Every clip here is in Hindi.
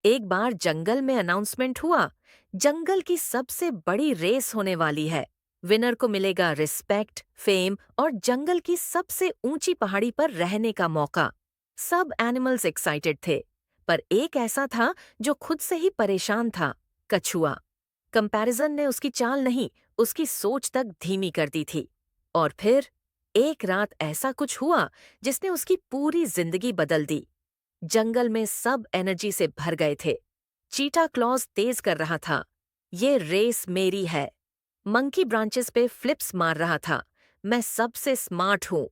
एक बार जंगल में अनाउंसमेंट हुआ, जंगल की सबसे बड़ी रेस होने वाली है। विनर को मिलेगा रिस्पेक्ट, फेम और जंगल की सबसे ऊंची पहाड़ी पर रहने का मौका। सब एनिमल्स एक्साइटेड थे, पर एक ऐसा था जो खुद से ही परेशान था, कछुआ। कंपैरिजन ने उसकी चाल नहीं, उसकी सोच तक धीमी कर दी थी। और फिर एक रात ऐसा कुछ हुआ जिसने उसकी पूरी जिंदगी बदल दी। जंगल में सब एनर्जी से भर गए थे। चीटा क्लॉज तेज कर रहा था, ये रेस मेरी है। मंकी ब्रांचेस पे फ्लिप्स मार रहा था, मैं सबसे स्मार्ट हूँ।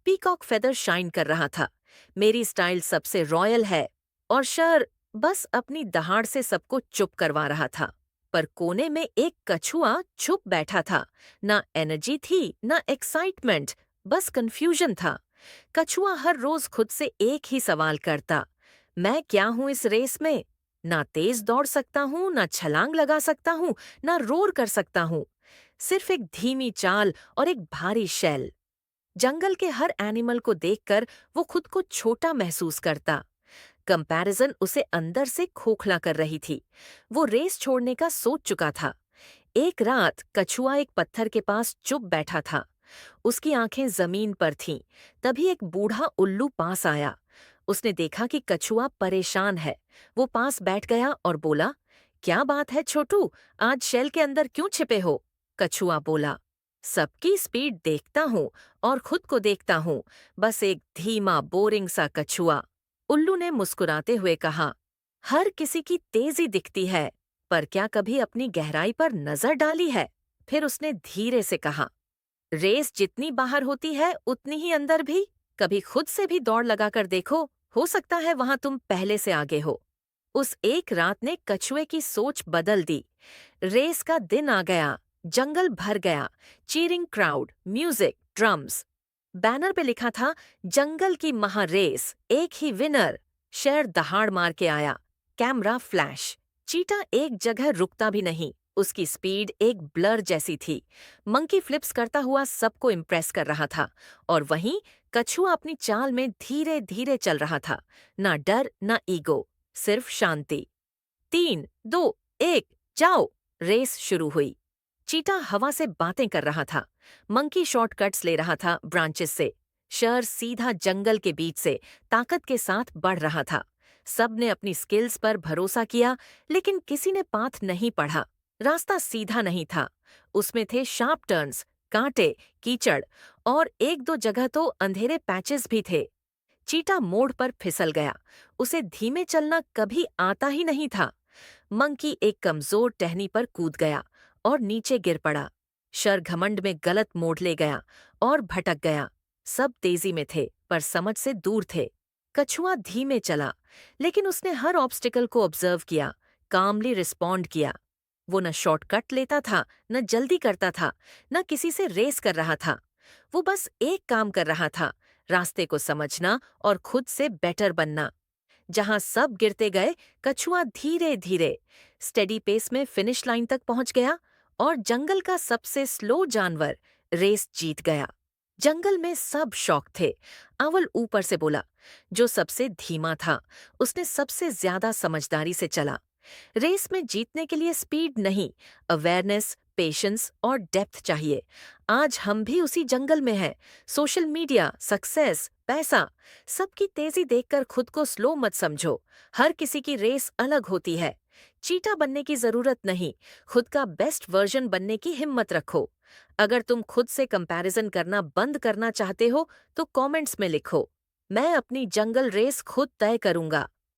पीकॉक फेदर शाइन कर रहा था, मेरी स्टाइल सबसे रॉयल है। और शर बस अपनी दहाड़ से सबको चुप करवा रहा था। पर कोने में एक कछुआ चुप बैठा था, ना एनर्जी थी ना एक्साइटमेंट, बस कंफ्यूजन था। कछुआ हर रोज खुद से एक ही सवाल करता, मैं क्या हूं इस रेस में? ना तेज दौड़ सकता हूं, ना छलांग लगा सकता हूं, ना रोर कर सकता हूं। सिर्फ एक धीमी चाल और एक भारी शैल। जंगल के हर एनिमल को देखकर वो खुद को छोटा महसूस करता। कंपैरिजन उसे अंदर से खोखला कर रही थी। वो रेस छोड़ने का सोच चुका था। एक रात कछुआ एक पत्थर के पास चुप बैठा था। उसकी आंखें जमीन पर थीं। तभी एक बूढ़ा उल्लू पास आया। उसने देखा कि कछुआ परेशान है। वो पास बैठ गया और बोला, क्या बात है छोटू, आज शेल के अंदर क्यों छिपे हो? कछुआ बोला, सबकी स्पीड देखता हूँ और खुद को देखता हूँ, बस एक धीमा बोरिंग सा कछुआ। उल्लू ने मुस्कुराते हुए कहा, हर किसी की तेजी दिखती है, पर क्या कभी अपनी गहराई पर नजर डाली है? फिर उसने धीरे से कहा, रेस जितनी बाहर होती है उतनी ही अंदर भी। कभी खुद से भी दौड़ लगाकर देखो, हो सकता है वहां तुम पहले से आगे हो। उस एक रात ने कछुए की सोच बदल दी। रेस का दिन आ गया, जंगल भर गया, चीरिंग क्राउड, म्यूजिक, ड्रम्स। बैनर पे लिखा था, जंगल की महारेस, एक ही विनर। शेर दहाड़ मार के आया, कैमरा फ्लैश। चीता एक जगह रुकता भी नहीं, उसकी स्पीड एक ब्लर जैसी थी। मंकी फ्लिप्स करता हुआ सबको इम्प्रेस कर रहा था। और वहीं कछुआ अपनी चाल में धीरे धीरे चल रहा था, ना डर ना ईगो, सिर्फ शांति। 3, 2, 1, जाओ। रेस शुरू हुई। चीता हवा से बातें कर रहा था, मंकी शॉर्टकट्स ले रहा था ब्रांचेस से। शर सीधा जंगल के बीच से ताकत के साथ बढ़ रहा था। सब ने अपनी स्किल्स पर भरोसा किया, लेकिन किसी ने पाथ नहीं पढ़ा। रास्ता सीधा नहीं था, उसमें थे शार्प टर्न्स, कांटे, कीचड़ और एक दो जगह तो अंधेरे पैचेस भी थे। चीता मोड़ पर फिसल गया, उसे धीमे चलना कभी आता ही नहीं था। मंकी एक कमजोर टहनी पर कूद गया और नीचे गिर पड़ा। शर घमंड में गलत मोड़ ले गया और भटक गया। सब तेजी में थे पर समझ से दूर थे। कछुआ धीमे चला, लेकिन उसने हर ऑब्स्टिकल को ऑब्जर्व किया, कामली रिस्पॉन्ड किया। वो न शॉर्टकट लेता था, न जल्दी करता था, न किसी से रेस कर रहा था। वो बस एक काम कर रहा था, रास्ते को समझना और खुद से बेटर बनना। जहां सब गिरते गए, कछुआ धीरे धीरे स्टेडी पेस में फिनिश लाइन तक पहुंच गया और जंगल का सबसे स्लो जानवर रेस जीत गया। जंगल में सब शौक थे। अव्वल ऊपर से बोला, जो सबसे धीमा था उसने सबसे ज्यादा समझदारी से चला। रेस में जीतने के लिए स्पीड नहीं, अवेयरनेस, पेशेंस और डेप्थ चाहिए। आज हम भी उसी जंगल में हैं। सोशल मीडिया, सक्सेस, पैसा, सबकी तेजी देखकर खुद को स्लो मत समझो। हर किसी की रेस अलग होती है। चीटा बनने की जरूरत नहीं, खुद का बेस्ट वर्जन बनने की हिम्मत रखो। अगर तुम खुद से कंपैरिजन करना बंद करना चाहते हो तो कमेंट्स में लिखो, मैं अपनी जंगल रेस खुद तय करूंगा।